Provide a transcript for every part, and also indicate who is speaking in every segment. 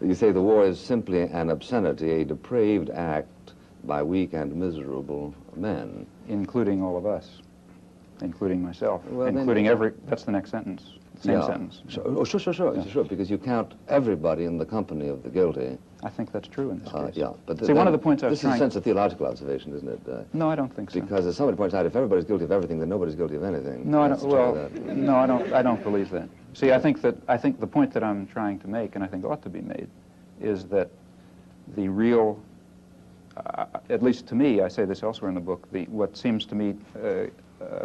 Speaker 1: You say the war is simply an obscenity, a depraved act by weak and miserable men.
Speaker 2: Including all of us, including myself,
Speaker 1: Well,
Speaker 2: including every, that's the next sentence, same sentence.
Speaker 1: Sure. Oh, sure, because you count everybody in the company of the guilty.
Speaker 2: I think that's true in this case.
Speaker 1: Yeah, but
Speaker 2: see, one of the points I was
Speaker 1: trying... This is a sense of theological observation, isn't it?
Speaker 2: No, I don't think so.
Speaker 1: Because as somebody points out, if everybody's guilty of everything, then nobody's guilty of anything.
Speaker 2: No, I don't, well, no, I don't believe that. See, I think the point that I'm trying to make, and I think ought to be made, is that the real, at least to me, I say this elsewhere in the book, what seems to me a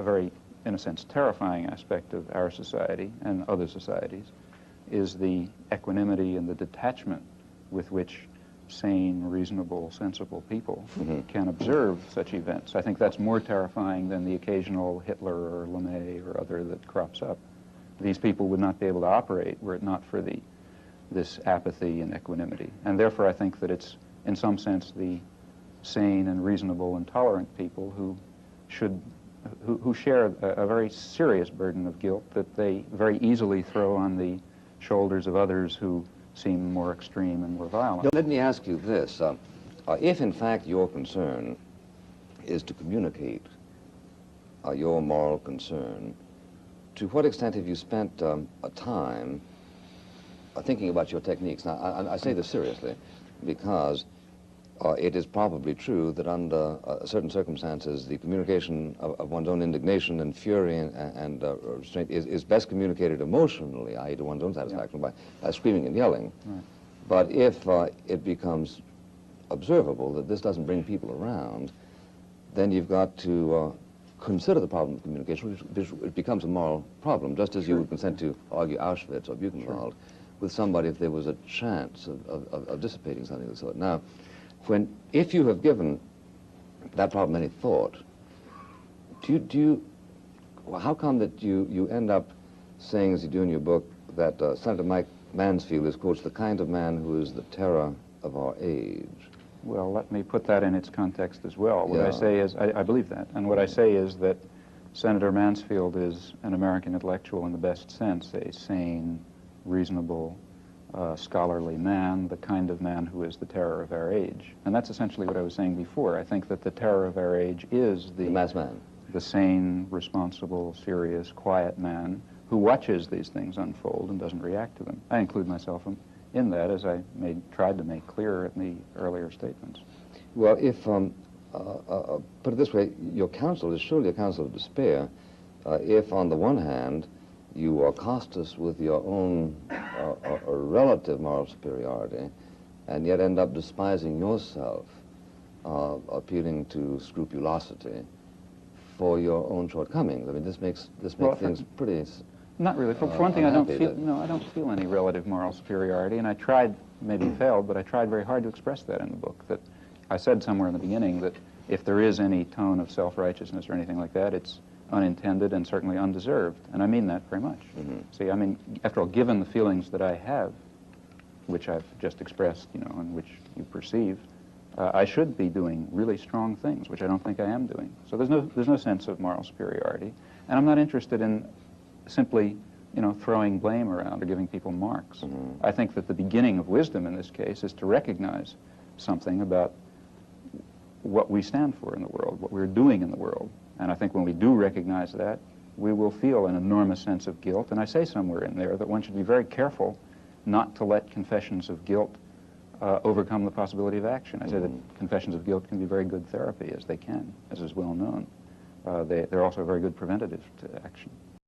Speaker 2: very, in a sense, terrifying aspect of our society and other societies is the equanimity and the detachment with which sane, reasonable, sensible people can observe such events. I think that's more terrifying than the occasional Hitler or LeMay or other that crops up. These people would not be able to operate were it not for this apathy and equanimity. And therefore I think that it's, in some sense, the sane and reasonable and tolerant people who share a very serious burden of guilt that they very easily throw on the shoulders of others who seem more extreme and more violent.
Speaker 1: Let me ask you this. If, in fact, your concern is to communicate your moral concern, to what extent have you spent a time thinking about your techniques? Now, I say this seriously because it is probably true that under certain circumstances, the communication of one's own indignation and fury and restraint is best communicated emotionally, i.e. to one's own satisfaction, by screaming and yelling. Right. But if it becomes observable that this doesn't bring people around, then you've got to consider the problem of communication, which becomes a moral problem, just as you would consent to argue Auschwitz or Buchenwald with somebody if there was a chance of dissipating something of the sort. Now, if you have given that problem any thought, how come that you end up saying, as you do in your book, that Senator Mike Mansfield is, quote, the kind of man who is the terror of our age?
Speaker 2: Well, let me put that in its context as well. What I say is, I believe that, and what I say is that Senator Mansfield is an American intellectual in the best sense, a sane, reasonable, scholarly man, the kind of man who is the terror of our age. And that's essentially what I was saying before. I think that the terror of our age is the
Speaker 1: mass man,
Speaker 2: the sane, responsible, serious, quiet man who watches these things unfold and doesn't react to them. I include myself in that, as I tried to make clear in the earlier statements.
Speaker 1: Well, if, put it this way, your counsel is surely a counsel of despair if, on the one hand, you accost us with your own relative moral superiority and yet end up despising yourself, appealing to scrupulosity for your own shortcomings. I mean, this makes things pretty...
Speaker 2: Not really. For one thing, I don't feel any relative moral superiority, and I tried, maybe failed, but I tried very hard to express that in the book. That I said somewhere in the beginning that if there is any tone of self-righteousness or anything like that, it's unintended and certainly undeserved, and I mean that very much. See, I mean, after all, given the feelings that I have, which I've just expressed, you know, and which you perceive, I should be doing really strong things, which I don't think I am doing. So there's no sense of moral superiority, and I'm not interested in simply, you know, throwing blame around or giving people marks. I think that the beginning of wisdom in this case is to recognize something about what we stand for in the world, what we're doing in the world. And I think when we do recognize that, we will feel an enormous sense of guilt. And I say somewhere in there that one should be very careful not to let confessions of guilt overcome the possibility of action. I say that confessions of guilt can be very good therapy, as they can, as is well known. They're also very good preventative to action.